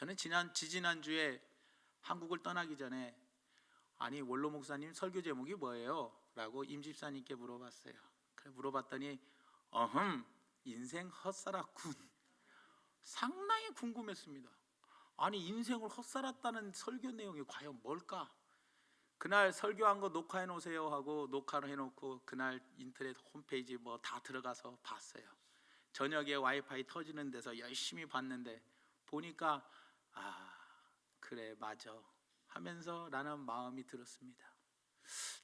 저는 지지난주에 한국을 떠나기 전에 아니 원로 목사님 설교 제목이 뭐예요? 라고 임 집사님께 물어봤어요. 그래 물어봤더니 인생 헛살았군. 상당히 궁금했습니다. 아니 인생을 헛살았다는 설교 내용이 과연 뭘까? 그날 설교한 거 녹화해 놓으세요 하고 녹화를 해놓고 그날 인터넷 홈페이지 뭐 다 들어가서 봤어요. 저녁에 와이파이 터지는 데서 열심히 봤는데 보니까 그래 맞아 하면서 라는 마음이 들었습니다.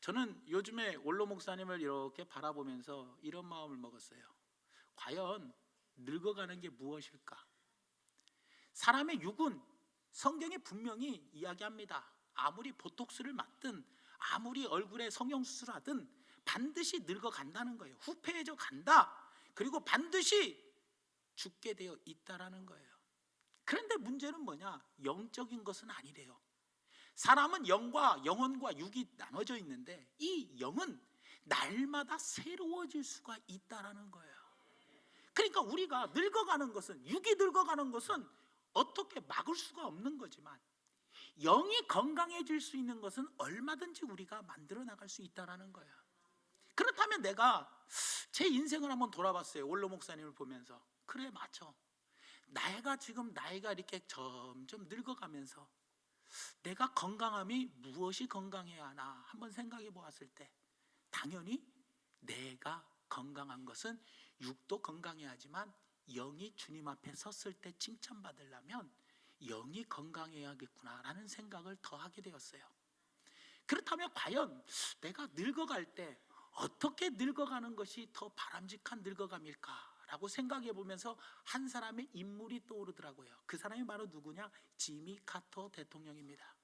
저는 요즘에 원로 목사님을 이렇게 바라보면서 이런 마음을 먹었어요. 과연 늙어가는 게 무엇일까? 사람의 육은 성경이 분명히 이야기합니다. 아무리 보톡스를 맞든 아무리 얼굴에 성형수술하든 반드시 늙어간다는 거예요. 후패해져 간다. 그리고 반드시 죽게 되어 있다라는 거예요. 그런데 문제는 뭐냐? 영적인 것은 아니래요. 사람은 영혼과 육이 나눠져 있는데 이 영은 날마다 새로워질 수가 있다라는 거예요. 그러니까 우리가 늙어가는 것은, 육이 늙어가는 것은 어떻게 막을 수가 없는 거지만 영이 건강해질 수 있는 것은 얼마든지 우리가 만들어 나갈 수 있다라는 거예요. 그렇다면 내가 제 인생을 한번 돌아봤어요. 원로 목사님을 보면서 그래 맞아, 내가 지금 나이가 이렇게 점점 늙어가면서 내가 건강함이 무엇이 건강해야 하나 한번 생각해 보았을 때 당연히 내가 건강한 것은 육도 건강해야 하지만 영이 주님 앞에 섰을 때 칭찬받으려면 영이 건강해야겠구나라는 생각을 더 하게 되었어요. 그렇다면 과연 내가 늙어갈 때 어떻게 늙어가는 것이 더 바람직한 늙어감일까라고 생각해 보면서 한 사람의 인물이 떠오르더라고요. 그 사람이 바로 누구냐? 지미 카터 대통령입니다.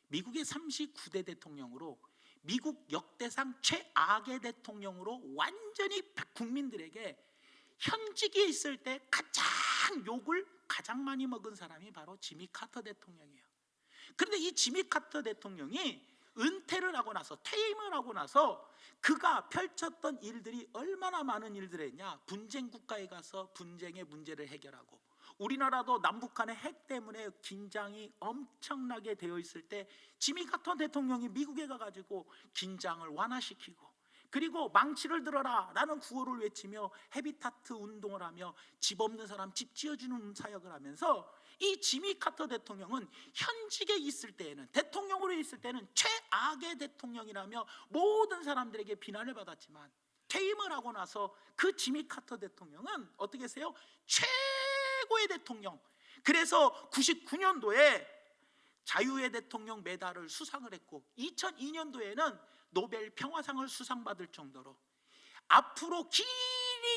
미국의 39대 대통령으로 미국 역대상 최악의 대통령으로 완전히 국민들에게 현직에 있을 때 가장 욕을 가장 많이 먹은 사람이 바로 지미 카터 대통령이에요. 그런데 이 지미 카터 대통령이 은퇴를 하고 나서 퇴임을 하고 나서 그가 펼쳤던 일들이 얼마나 많은 일들이었냐? 분쟁 국가에 가서 분쟁의 문제를 해결하고, 우리나라도 남북한의 핵 때문에 긴장이 엄청나게 되어 있을 때 지미 카터 대통령이 미국에 가가지고 긴장을 완화시키고, 그리고 망치를 들어라 라는 구호를 외치며 헤비타트 운동을 하며 집 없는 사람 집 지어주는 사역을 하면서 이 지미 카터 대통령은 현직에 있을 때에는, 대통령으로 있을 때는 최악의 대통령이라며 모든 사람들에게 비난을 받았지만 퇴임을 하고 나서 그 지미 카터 대통령은 어떻게 했어요? 최고의 대통령. 그래서 99년도에 자유의 대통령 메달을 수상을 했고 2002년도에는 노벨 평화상을 수상받을 정도로 앞으로 길이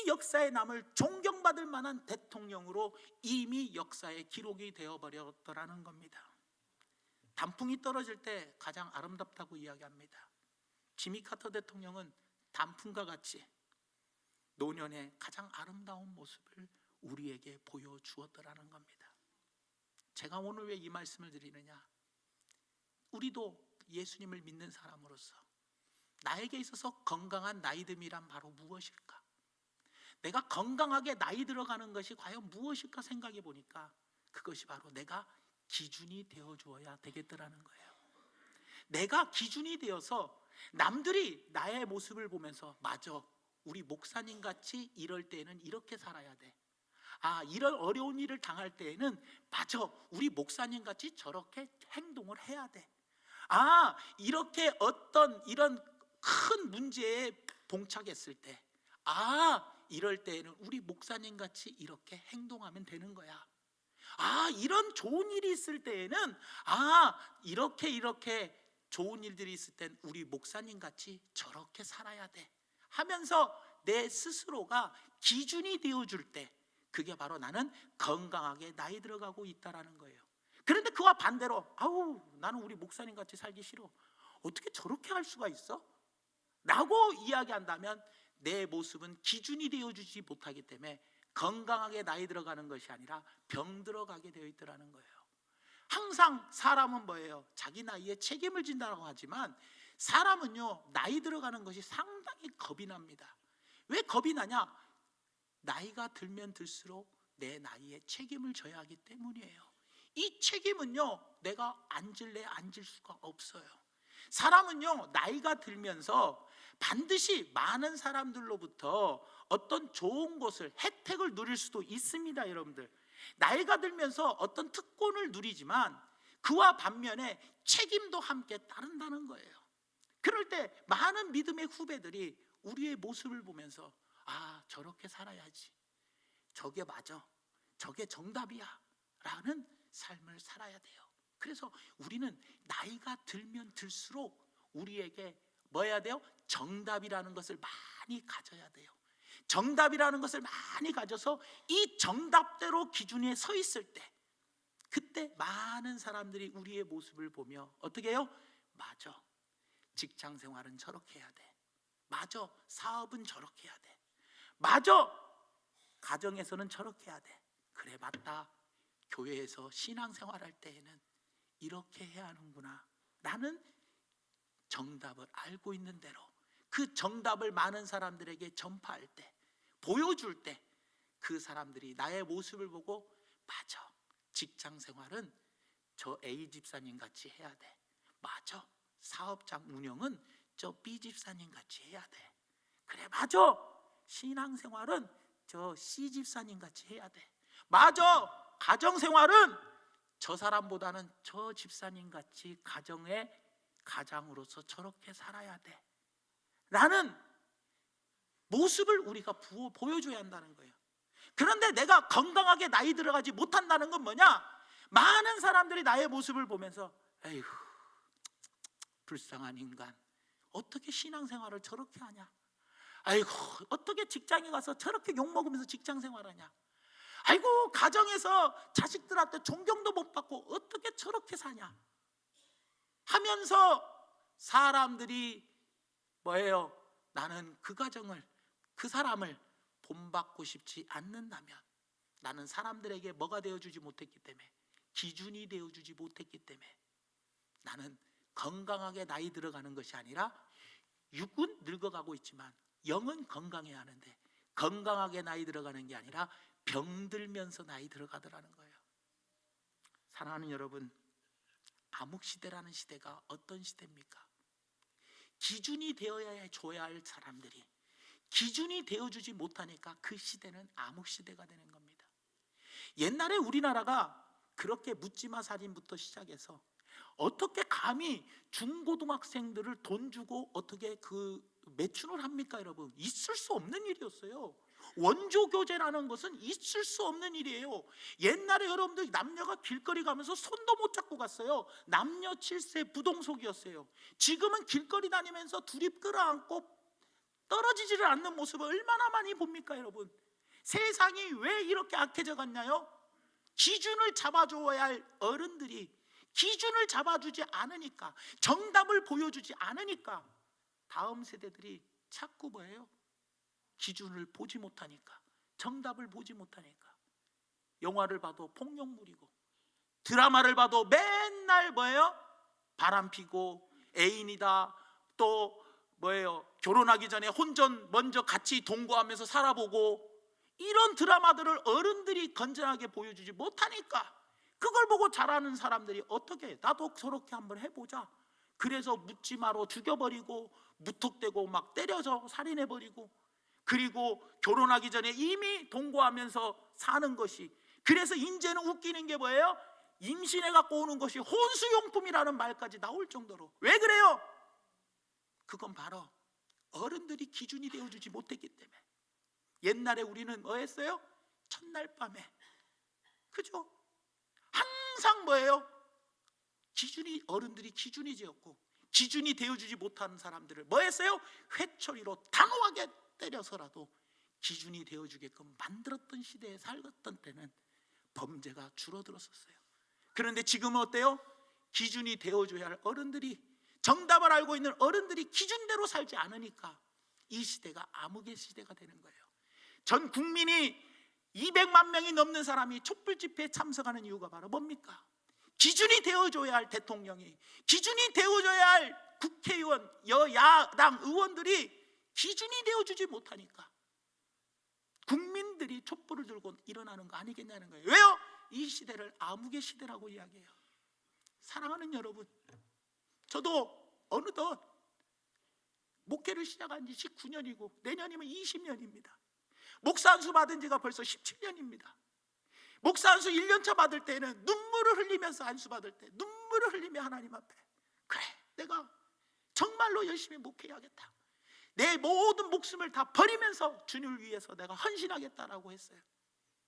역사에 남을 존경받을 만한 대통령으로 이미 역사에 기록이 되어버렸더라는 겁니다. 단풍이 떨어질 때 가장 아름답다고 이야기합니다. 지미 카터 대통령은 단풍과 같이 노년의 가장 아름다운 모습을 우리에게 보여주었더라는 겁니다. 제가 오늘 왜 이 말씀을 드리느냐? 우리도 예수님을 믿는 사람으로서 나에게 있어서 건강한 나이듦이란 바로 무엇일까? 내가 건강하게 나이 들어가는 것이 과연 무엇일까 생각해 보니까 그것이 바로 내가 기준이 되어 주어야 되겠더라는 거예요. 내가 기준이 되어서 남들이 나의 모습을 보면서 맞아, 우리 목사님 같이 이럴 때는 이렇게 살아야 돼. 이런 어려운 일을 당할 때에는 맞아, 우리 목사님 같이 저렇게 행동을 해야 돼. 이렇게 어떤 이런 큰 문제에 봉착했을 때 이럴 때에는 우리 목사님 같이 이렇게 행동하면 되는 거야. 이런 좋은 일이 있을 때에는 이렇게 좋은 일들이 있을 땐 우리 목사님 같이 저렇게 살아야 돼 하면서 내 스스로가 기준이 되어줄 때 그게 바로 나는 건강하게 나이 들어가고 있다라는 거예요. 그런데 그와 반대로 나는 우리 목사님 같이 살기 싫어, 어떻게 저렇게 할 수가 있어? 라고 이야기한다면 내 모습은 기준이 되어주지 못하기 때문에 건강하게 나이 들어가는 것이 아니라 병 들어가게 되어 있더라는 거예요. 항상 사람은 뭐예요? 자기 나이에 책임을 진다고 하지만 사람은요, 나이 들어가는 것이 상당히 겁이 납니다. 왜 겁이 나냐? 나이가 들면 들수록 내 나이에 책임을 져야 하기 때문이에요. 이 책임은요, 내가 앉을래 앉을 수가 없어요. 사람은요, 나이가 들면서 반드시 많은 사람들로부터 어떤 좋은 것을, 혜택을 누릴 수도 있습니다. 여러분들, 나이가 들면서 어떤 특권을 누리지만 그와 반면에 책임도 함께 따른다는 거예요. 그럴 때 많은 믿음의 후배들이 우리의 모습을 보면서 아, 저렇게 살아야지, 저게 맞아, 저게 정답이야 라는 삶을 살아야 돼요. 그래서 우리는 나이가 들면 들수록 우리에게 뭐 해야 돼요? 정답이라는 것을 많이 가져야 돼요. 정답이라는 것을 많이 가져서 이 정답대로 기준에 서 있을 때, 그때 많은 사람들이 우리의 모습을 보며 어떻게 해요? 맞아, 직장 생활은 저렇게 해야 돼. 맞아, 사업은 저렇게 해야 돼. 맞아, 가정에서는 저렇게 해야 돼. 그래, 맞다, 교회에서 신앙생활할 때에는 이렇게 해야 하는구나. 나는 정답을 알고 있는 대로 그 정답을 많은 사람들에게 전파할 때, 보여줄 때, 그 사람들이 나의 모습을 보고 맞아, 직장생활은 저 A 집사님 같이 해야 돼. 맞아, 사업장 운영은 저 B 집사님 같이 해야 돼. 그래, 맞아, 신앙생활은 저 C 집사님 같이 해야 돼. 맞아, 가정생활은 저 사람보다는 저 집사님 같이 가장으로서 저렇게 살아야 돼 라는 모습을 우리가 보여줘야 한다는 거예요. 그런데 내가 건강하게 나이 들어가지 못한다는 건 뭐냐? 많은 사람들이 나의 모습을 보면서 에휴, 불쌍한 인간, 어떻게 신앙생활을 저렇게 하냐? 아이고, 어떻게 직장에 가서 저렇게 욕먹으면서 직장생활하냐? 아이고, 가정에서 자식들한테 존경도 못 받고 어떻게 저렇게 사냐? 하면서 사람들이 뭐예요? 나는 그 가정을, 그 사람을 본받고 싶지 않는다면, 나는 사람들에게 뭐가 되어주지 못했기 때문에, 기준이 되어주지 못했기 때문에, 나는 건강하게 나이 들어가는 것이 아니라 육은 늙어가고 있지만 영은 건강해야 하는데, 건강하게 나이 들어가는 게 아니라 병들면서 나이 들어가더라는 거예요. 사랑하는 여러분, 암흑시대라는 시대가 어떤 시대입니까? 기준이 되어야 줘야 할 사람들이 기준이 되어주지 못하니까 그 시대는 암흑시대가 되는 겁니다. 옛날에 우리나라가 그렇게 묻지마 살인부터 시작해서 어떻게 감히 중고등학생들을 돈 주고 어떻게 그 매춘을 합니까? 여러분, 있을 수 없는 일이었어요. 원조교제라는 것은 있을 수 없는 일이에요. 옛날에 여러분들 남녀가 길거리 가면서 손도 못 잡고 갔어요. 남녀 7세 부동석이었어요. 지금은 길거리 다니면서 둘이 끌어안고 떨어지지를 않는 모습을 얼마나 많이 봅니까? 여러분, 세상이 왜 이렇게 악해져 갔나요? 기준을 잡아줘야 할 어른들이 기준을 잡아주지 않으니까, 정답을 보여주지 않으니까 다음 세대들이 자꾸 뭐예요? 기준을 보지 못하니까, 정답을 보지 못하니까 영화를 봐도 폭력물이고, 드라마를 봐도 맨날 뭐예요? 바람피고 애인이다, 또 뭐예요? 결혼하기 전에 혼전 먼저 같이 동거하면서 살아보고, 이런 드라마들을 어른들이 건전하게 보여주지 못하니까 그걸 보고 자라는 사람들이 어떻게, 나도 저렇게 한번 해보자, 그래서 묻지마로 죽여버리고 무턱대고 막 때려서 살인해버리고, 그리고 결혼하기 전에 이미 동거하면서 사는 것이, 그래서 이제는 웃기는 게 뭐예요? 임신해 갖고 오는 것이 혼수용품이라는 말까지 나올 정도로. 왜 그래요? 그건 바로 어른들이 기준이 되어주지 못했기 때문에. 옛날에 우리는 뭐 했어요? 첫날 밤에, 그죠? 항상 뭐예요? 어른들이 기준이 되었고, 기준이 되어주지 못하는 사람들을 뭐 했어요? 회초리로 단호하게 때려서라도 기준이 되어주게끔 만들었던 시대에 살았던 때는 범죄가 줄어들었었어요. 그런데 지금은 어때요? 기준이 되어줘야 할 어른들이, 정답을 알고 있는 어른들이 기준대로 살지 않으니까 이 시대가 암흑의 시대가 되는 거예요. 전 국민이 200만 명이 넘는 사람이 촛불 집회에 참석하는 이유가 바로 뭡니까? 기준이 되어줘야 할 대통령이, 기준이 되어줘야 할 국회의원, 여야당 의원들이 기준이 되어주지 못하니까 국민들이 촛불을 들고 일어나는 거 아니겠냐는 거예요. 왜요? 이 시대를 암흑의 시대라고 이야기해요. 사랑하는 여러분, 저도 어느덧 목회를 시작한 지 19년이고 내년이면 20년입니다. 목사 안수 받은 지가 벌써 17년입니다. 목사 안수 1년차 받을 때는 눈물을 흘리면서 안수 받을 때 눈물을 흘리며 하나님 앞에, 그래, 내가 정말로 열심히 목회해야겠다, 내 모든 목숨을 다 버리면서 주님을 위해서 내가 헌신하겠다라고 했어요.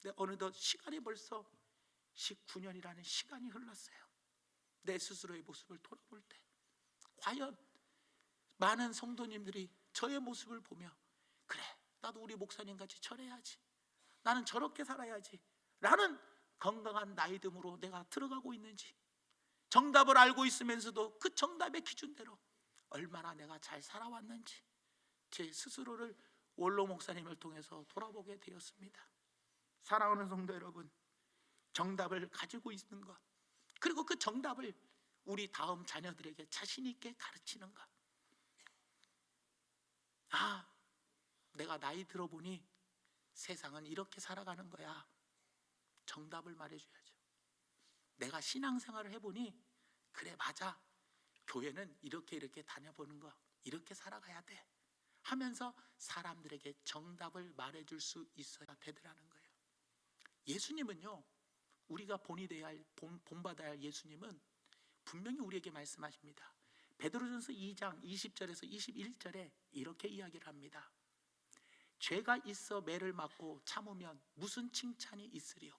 근데 어느덧 시간이 벌써 19년이라는 시간이 흘렀어요. 내 스스로의 모습을 돌아볼 때 과연 많은 성도님들이 저의 모습을 보며, 그래, 나도 우리 목사님같이 절해야지, 나는 저렇게 살아야지 라는 건강한 나이듦으로 내가 들어가고 있는지, 정답을 알고 있으면서도 그 정답의 기준대로 얼마나 내가 잘 살아왔는지 제 스스로를 원로 목사님을 통해서 돌아보게 되었습니다. 사랑하는 성도 여러분, 정답을 가지고 있는 것, 그리고 그 정답을 우리 다음 자녀들에게 자신 있게 가르치는 것. 아, 내가 나이 들어보니 세상은 이렇게 살아가는 거야. 정답을 말해줘야죠. 내가 신앙생활을 해보니, 그래, 맞아, 교회는 이렇게 다녀보는 거, 이렇게 살아가야 돼 하면서 사람들에게 정답을 말해줄 수 있어야 되더라는 거예요. 예수님은요, 우리가 본받아야 할 예수님은 분명히 우리에게 말씀하십니다. 베드로전서 2장 20절에서 21절에 이렇게 이야기를 합니다. 죄가 있어 매를 맞고 참으면 무슨 칭찬이 있으리요?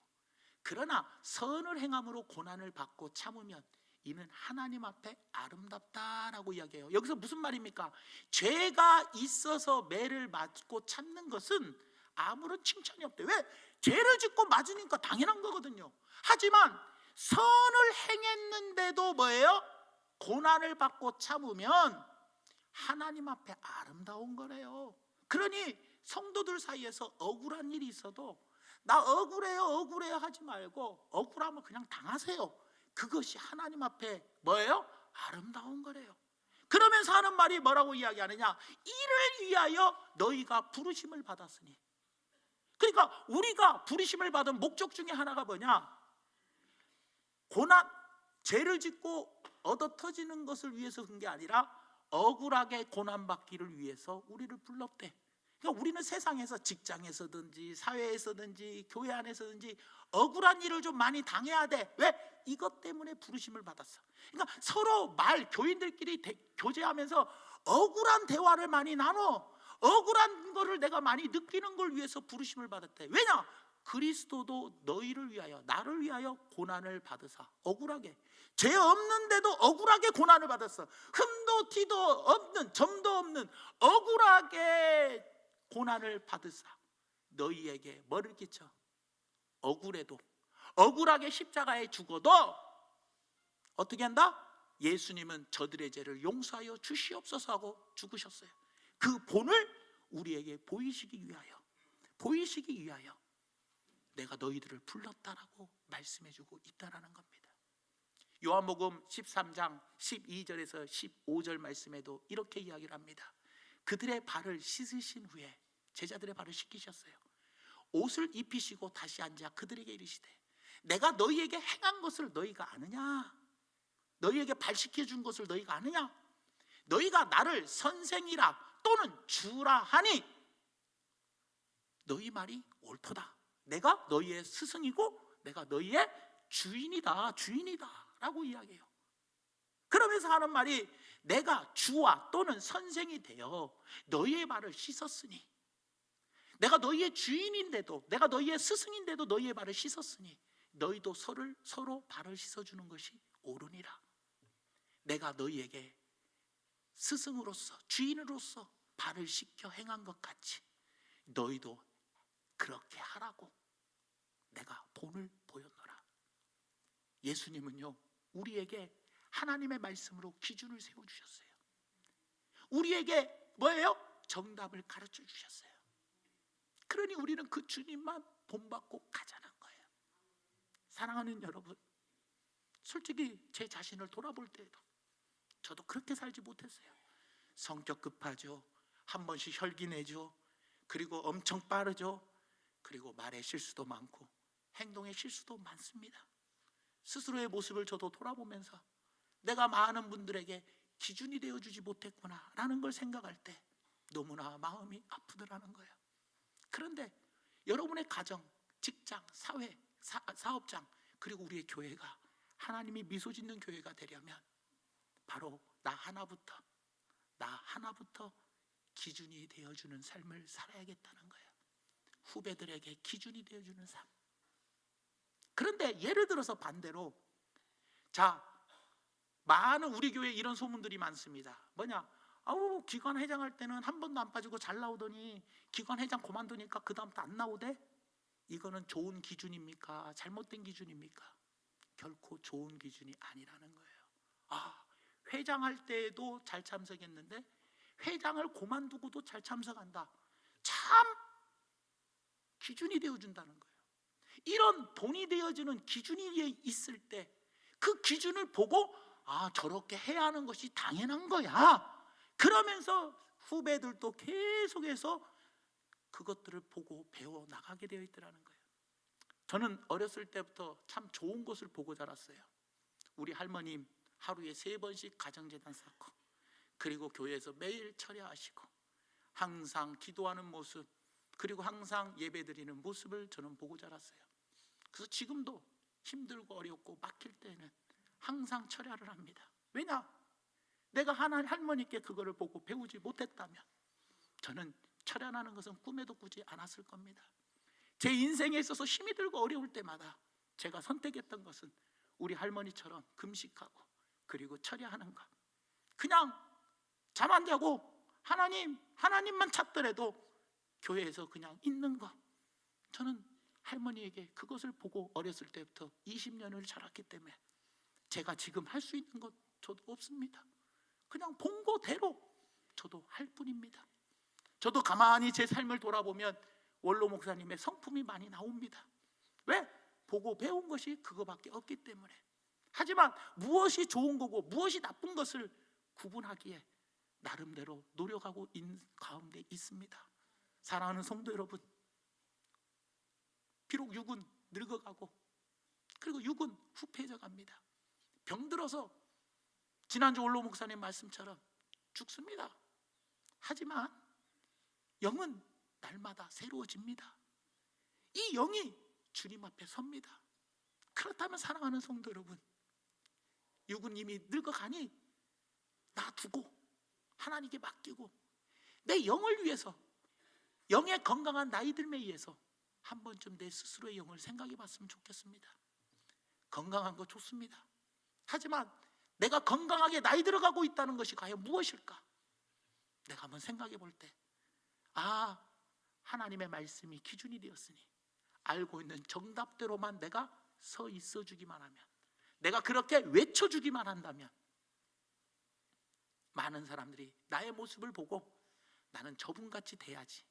그러나 선을 행함으로 고난을 받고 참으면 이는 하나님 앞에 아름답다라고 이야기해요. 여기서 무슨 말입니까? 죄가 있어서 매를 맞고 참는 것은 아무런 칭찬이 없대요. 왜? 죄를 짓고 맞으니까 당연한 거거든요. 하지만 선을 행했는데도 뭐예요? 고난을 받고 참으면 하나님 앞에 아름다운 거래요. 그러니 성도들 사이에서 억울한 일이 있어도 나 억울해요 하지 말고, 억울하면 그냥 당하세요. 그것이 하나님 앞에 뭐예요? 아름다운 거래요. 그러면서 하는 말이 뭐라고 이야기하느냐? 이를 위하여 너희가 부르심을 받았으니. 그러니까 우리가 부르심을 받은 목적 중에 하나가 뭐냐? 고난, 죄를 짓고 얻어 터지는 것을 위해서 그런 게 아니라 억울하게 고난받기를 위해서 우리를 불렀대. 그러니까 우리는 세상에서, 직장에서든지 사회에서든지 교회 안에서든지 억울한 일을 좀 많이 당해야 돼. 왜? 이것 때문에 부르심을 받았어. 그러니까 서로 교인들끼리 교제하면서 억울한 대화를 많이 나눠, 억울한 거를 내가 많이 느끼는 걸 위해서 부르심을 받았대. 왜냐? 그리스도도 너희를 위하여, 나를 위하여 고난을 받으사, 억울하게, 죄 없는데도 억울하게 고난을 받았어. 흠도 티도 없는, 점도 없는 억울하게 고난을 받으사 너희에게 뭐를 끼쳐? 억울해도, 억울하게 십자가에 죽어도 어떻게 한다? 예수님은 저들의 죄를 용서하여 주시옵소서 하고 죽으셨어요. 그 본을 우리에게 보이시기 위하여 내가 너희들을 불렀다라고 말씀해주고 있다라는 겁니다. 요한복음 13장 12절에서 15절 말씀에도 이렇게 이야기를 합니다. 그들의 발을 씻으신 후에 제자들의 발을 씻기셨어요. 옷을 입히시고 다시 앉아 그들에게 이르시되, 내가 너희에게 행한 것을 너희가 아느냐? 너희에게 발 씻겨준 것을 너희가 아느냐? 너희가 나를 선생이라 또는 주라 하니 너희 말이 옳도다. 내가 너희의 스승이고 내가 너희의 주인이다 라고 이야기해요. 그러면서 하는 말이, 내가 주와 또는 선생이 되어 너희의 발을 씻었으니, 내가 너희의 주인인데도, 내가 너희의 스승인데도 너희의 발을 씻었으니 너희도 서로 발을 씻어주는 것이 옳으니라. 내가 너희에게 스승으로서, 주인으로서 발을 씻겨 행한 것 같이 너희도 그렇게 하라고 내가 본을 보였노라. 예수님은요, 우리에게 하나님의 말씀으로 기준을 세워주셨어요. 우리에게 뭐예요? 정답을 가르쳐 주셨어요. 그러니 우리는 그 주님만 본받고 가자는 거예요. 사랑하는 여러분, 솔직히 제 자신을 돌아볼 때에도 저도 그렇게 살지 못했어요. 성격 급하죠, 한 번씩 혈기 내죠, 그리고 엄청 빠르죠, 그리고 말에 실수도 많고 행동의 실수도 많습니다. 스스로의 모습을 저도 돌아보면서 내가 많은 분들에게 기준이 되어주지 못했구나 라는 걸 생각할 때 너무나 마음이 아프더라는 거예요. 그런데 여러분의 가정, 직장, 사회, 사업장, 그리고 우리의 교회가 하나님이 미소 짓는 교회가 되려면 바로 나 하나부터 기준이 되어주는 삶을 살아야겠다는 거예요. 후배들에게 기준이 되어주는 삶. 그런데 예를 들어서 반대로, 자, 많은 우리 교회에 이런 소문들이 많습니다. 뭐냐? 아우, 기관 회장할 때는 한 번도 안 빠지고 잘 나오더니 기관 회장 그만두니까 그 다음부터 안 나오대? 이거는 좋은 기준입니까? 잘못된 기준입니까? 결코 좋은 기준이 아니라는 거예요. 회장할 때도 잘 참석했는데 회장을 그만두고도 잘 참석한다. 참 기준이 되어준다는 거예요. 이런 돈이 되어주는 기준이 있을 때 그 기준을 보고 저렇게 해야 하는 것이 당연한 거야. 그러면서 후배들도 계속해서 그것들을 보고 배워 나가게 되어 있더라는 거예요. 저는 어렸을 때부터 참 좋은 것을 보고 자랐어요. 우리 할머님 하루에 3번씩 가정재단 쌓고, 그리고 교회에서 매일 철야하시고 항상 기도하는 모습, 그리고 항상 예배드리는 모습을 저는 보고 자랐어요. 그래서 지금도 힘들고 어렵고 막힐 때는 항상 철야를 합니다. 왜냐? 내가 할머니께 그거를 보고 배우지 못했다면 저는 철야하는 것은 꿈에도 꾸지 않았을 겁니다. 제 인생에 있어서 힘이 들고 어려울 때마다 제가 선택했던 것은 우리 할머니처럼 금식하고 그리고 철야하는 것. 그냥 잠 안 자고 하나님만 찾더라도 교회에서 그냥 있는 것. 저는 할머니에게 그것을 보고 어렸을 때부터 20년을 자랐기 때문에 제가 지금 할 수 있는 것 저도 없습니다. 그냥 본 거대로 저도 할 뿐입니다. 저도 가만히 제 삶을 돌아보면 원로 목사님의 성품이 많이 나옵니다. 왜? 보고 배운 것이 그거밖에 없기 때문에. 하지만 무엇이 좋은 거고 무엇이 나쁜 것을 구분하기에 나름대로 노력하고 있는 가운데 있습니다. 사랑하는 성도 여러분, 비록 육은 늙어가고 그리고 육은 후패해져 갑니다. 병들어서 지난주 원로 목사님 말씀처럼 죽습니다. 하지만 영은 날마다 새로워집니다. 이 영이 주님 앞에 섭니다. 그렇다면 사랑하는 성도 여러분, 육은 이미 늙어가니 놔두고 하나님께 맡기고 내 영을 위해서, 영의 건강한 나이 들매 위해서 한 번쯤 내 스스로의 영을 생각해 봤으면 좋겠습니다. 건강한 거 좋습니다. 하지만 내가 건강하게 나이 들어가고 있다는 것이 과연 무엇일까? 내가 한번 생각해 볼 때, 하나님의 말씀이 기준이 되었으니 알고 있는 정답대로만 내가 서 있어 주기만 하면, 내가 그렇게 외쳐주기만 한다면 많은 사람들이 나의 모습을 보고 나는 저분같이 돼야지,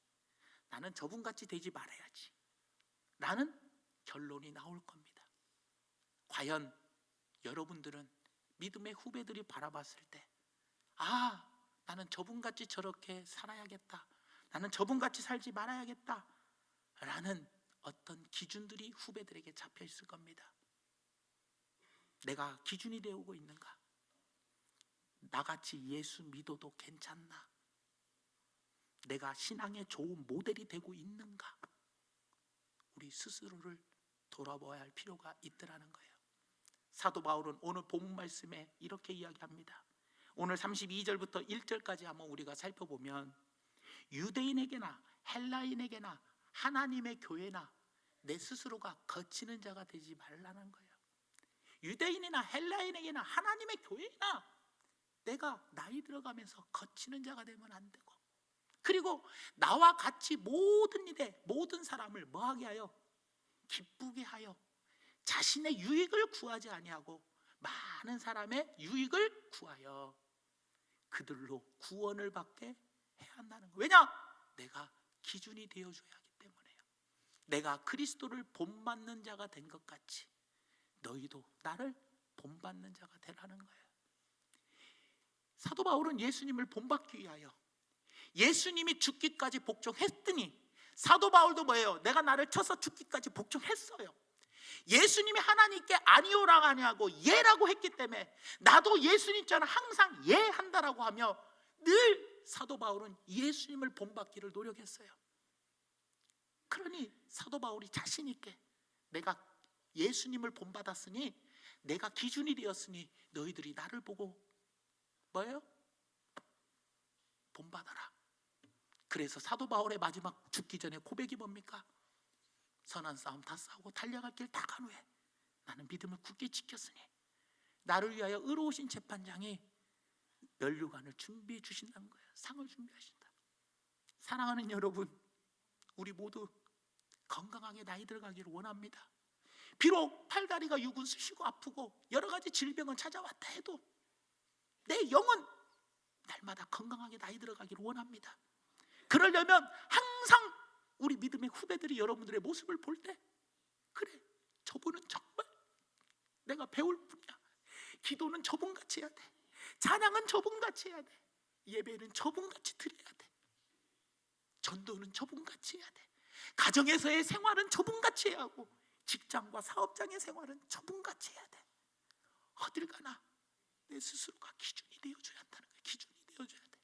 나는 저분같이 되지 말아야지 라는 결론이 나올 겁니다. 과연 여러분들은 믿음의 후배들이 바라봤을 때 나는 저분같이 저렇게 살아야겠다, 나는 저분같이 살지 말아야겠다 라는 어떤 기준들이 후배들에게 잡혀 있을 겁니다. 내가 기준이 되어오고 있는가? 나같이 예수 믿어도 괜찮나? 내가 신앙의 좋은 모델이 되고 있는가? 우리 스스로를 돌아봐야 할 필요가 있더라는 거예요. 사도 바울은 오늘 본문 말씀에 이렇게 이야기합니다. 오늘 32절부터 1절까지 한번 우리가 살펴보면, 유대인에게나 헬라인에게나 하나님의 교회나 내 스스로가 거치는 자가 되지 말라는 거예요. 유대인이나 헬라인에게나 하나님의 교회나 내가 나이 들어가면서 거치는 자가 되면 안 되고, 그리고 나와 같이 모든 일에 모든 사람을 뭐하게 하여? 기쁘게 하여 자신의 유익을 구하지 아니하고 많은 사람의 유익을 구하여 그들로 구원을 받게 해야 한다는 거예요. 왜냐? 내가 기준이 되어줘야 하기 때문에요. 내가 그리스도를 본받는 자가 된 것 같이 너희도 나를 본받는 자가 되라는 거예요. 사도 바울은 예수님을 본받기 위하여 예수님이 죽기까지 복종했더니, 사도 바울도 뭐예요? 내가 나를 쳐서 죽기까지 복종했어요. 예수님이 하나님께 아니오라고 하냐고 예라고 했기 때문에 나도 예수님처럼 항상 예 한다라고 하며 늘 사도 바울은 예수님을 본받기를 노력했어요. 그러니 사도 바울이 자신 있게 내가 예수님을 본받았으니 내가 기준이 되었으니 너희들이 나를 보고 뭐예요? 본받아라. 그래서 사도 바울의 마지막 죽기 전에 고백이 뭡니까? 선한 싸움 다 싸우고 달려갈 길 다 간 후에 나는 믿음을 굳게 지켰으니 나를 위하여 의로우신 재판장이 면류관을 준비해 주신다는 거예요. 상을 준비하신다. 사랑하는 여러분, 우리 모두 건강하게 나이 들어가기를 원합니다. 비록 팔다리가 육은 쑤시고 아프고 여러 가지 질병은 찾아왔다 해도 내 영은 날마다 건강하게 나이 들어가기를 원합니다. 그러려면 항상 우리 믿음의 후배들이 여러분들의 모습을 볼 때 그래, 저분은 정말 내가 배울 분이야. 기도는 저분같이 해야 돼. 찬양은 저분같이 해야 돼. 예배는 저분같이 드려야 돼. 전도는 저분같이 해야 돼. 가정에서의 생활은 저분같이 해야 하고 직장과 사업장의 생활은 저분같이 해야 돼. 어딜 가나 내 스스로가 기준이 되어줘야 한다는 거예요. 기준이 되어줘야 돼.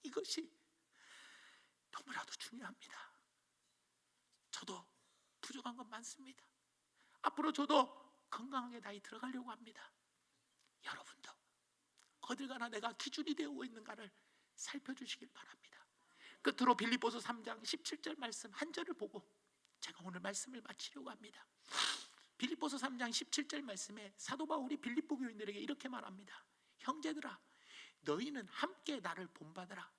이것이 너무나도 중요합니다. 저도 부족한 건 많습니다. 앞으로 저도 건강하게 나이 들어가려고 합니다. 여러분도 어딜 가나 내가 기준이 되어 있는가를 살펴주시길 바랍니다. 끝으로 빌립보서 3장 17절 말씀 한 절을 보고 제가 오늘 말씀을 마치려고 합니다. 빌립보서 3장 17절 말씀에 사도 바울이 빌립보 교인들에게 이렇게 말합니다. 형제들아, 너희는 함께 나를 본받으라.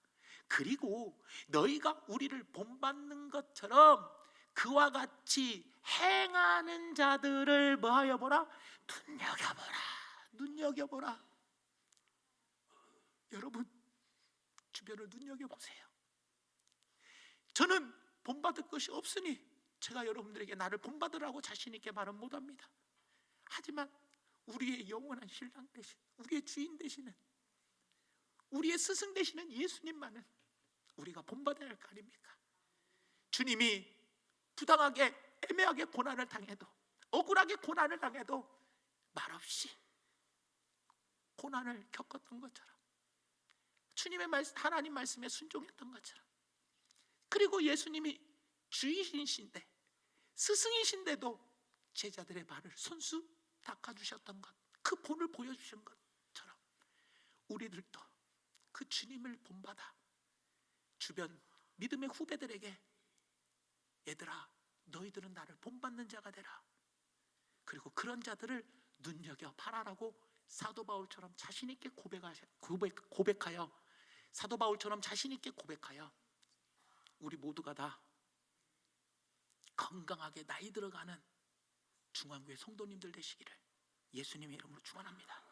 그리고 너희가 우리를 본받는 것처럼 그와 같이 행하는 자들을 뭐하여 보라? 눈여겨보라. 눈여겨보라. 여러분, 주변을 눈여겨보세요. 저는 본받을 것이 없으니 제가 여러분들에게 나를 본받으라고 자신 있게 말은 못합니다. 하지만 우리의 영원한 신랑 되신, 우리의 주인 되시는, 우리의 스승 되시는 예수님만은 우리가 본받아야 할 거 아닙니까? 주님이 부당하게 애매하게 고난을 당해도, 억울하게 고난을 당해도 말없이 고난을 겪었던 것처럼, 주님의 말씀, 하나님 말씀에 순종했던 것처럼, 그리고 예수님이 주인이신데 스승이신데도 제자들의 발을 손수 닦아주셨던 것, 그 본을 보여주신 것처럼 우리들도 그 주님을 본받아 주변 믿음의 후배들에게 얘들아, 너희들은 나를 본받는 자가 되라. 그리고 그런 자들을 눈여겨봐라라고 사도 바울처럼 자신 있게 고백하여 사도 바울처럼 자신 있게 고백하여 우리 모두가 다 건강하게 나이 들어가는 중앙교회 성도님들 되시기를 예수님의 이름으로 축원합니다.